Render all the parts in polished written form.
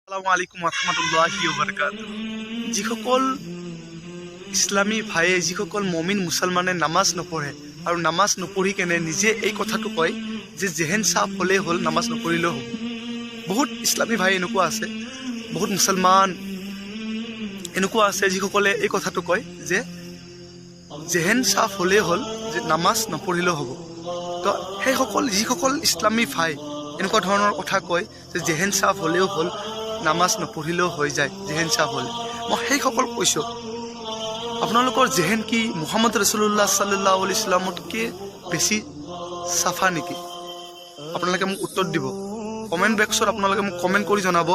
আসসালামু আলাইকুম ৰহমতুল্লাহি ওবাৰাকাতুহু। যিসকল ইছলামী ভাইয়ে যিসকল মমিন মুছলমানে নামাজ নপঢ়ে আৰু নামাজ নপঢ়ি কেনে নিজে এই কথাটো কয় যে জেহেন চাফ হ'লেই হ'ল, নামাজ নপঢ়িলেও হ'ব। বহুত ইছলামী ভাই এনেকুৱা আছে, বহুত মুছলমান এনেকুৱা আছে যিসকলে এই কথাটো কয় যে জেহেন চাফ হ'লেই হ'ল, যে নামাজ নপঢ়িলেও হ'ব। তো সেইসকল যিসকল ইছলামী ভাই এনেকুৱা ধৰণৰ কথা কয় যে জেহেন চাফ হ'লেও হ'ল, নামাজ নপঢ়িলেও হৈ যায়, জেহেন চাফ হ'লে। মই সেইসকল কৈছোঁ, আপোনালোকৰ জেহেন কি মুহাম্মদ ৰাছুলুল্লাহ সাল্লাল্লাহু আলাইহি ওয়াসাল্লামতকৈ বেছি চাফা নেকি? আপোনালোকে মোক উত্তৰ দিব। কমেণ্ট বক্সত আপোনালোকে মোক কমেণ্ট কৰি জনাব।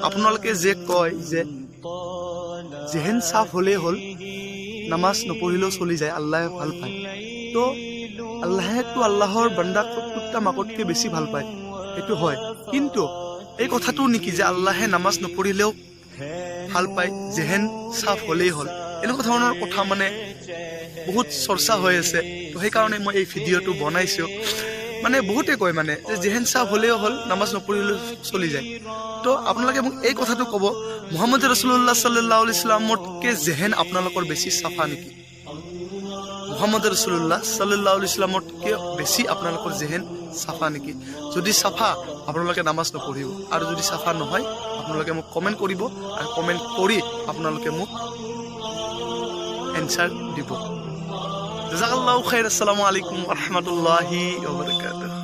আপোনালোকে যে কয় যে জেহেন চাফ হ'লেই হ'ল, নামাজ নপঢ়িলেও চলি যায়, আল্লাহে ভাল পায়। তো আল্লাহেতো আল্লাহৰ বান্দাক কুত্তা মাকতকৈ বেছি ভাল পায়, সেইটো হয়। কিন্তু এই কথাটো নেকি যে আল্লাহে নামাজ নপঢ়িলেও ভাল পায়, জেহেন চাফ হ'লেই হ'ল, এনেকুৱা ধৰণৰ কথা মানে বহুত চৰ্চা হৈ আছে। তো সেইকাৰণে মই এই ভিডিঅ'টো বনাইছোঁ। মানে বহুতে কয় মানে যে জেহেন চাফ হ'লেও হ'ল, নামাজ নপঢ়িলেও চলি যায়। তো আপোনালোকে মোক এই কথাটো ক'ব, মুহাম্মদ ৰাছুলুল্লাহ সাল্লাল্লাহু আলাইহি ওয়াসাল্লামতকৈ জেহেন আপোনালোকৰ বেছি চাফা নেকি? মুহাম্মদ ৰাছুলুল্লাহ সাল্লাল্লাহু আলাইহি ওয়াসাল্লামতকৈ বেছি আপোনালোকৰ জেহেন চাফা নেকি? যদি চাফা, আপোনালোকে নামাজ নপঢ়িব, আৰু যদি চাফা নহয়, আপোনালোকে মোক কমেণ্ট কৰিব, আৰু কমেণ্ট কৰি আপোনালোকে মোক এনচাৰ দিব। জাযাকাল্লাহু খাইৰ। আসসালামু আলাইকুম ওয়া ৰাহমাতুল্লাহি ওয়া বাৰাকাতুহু।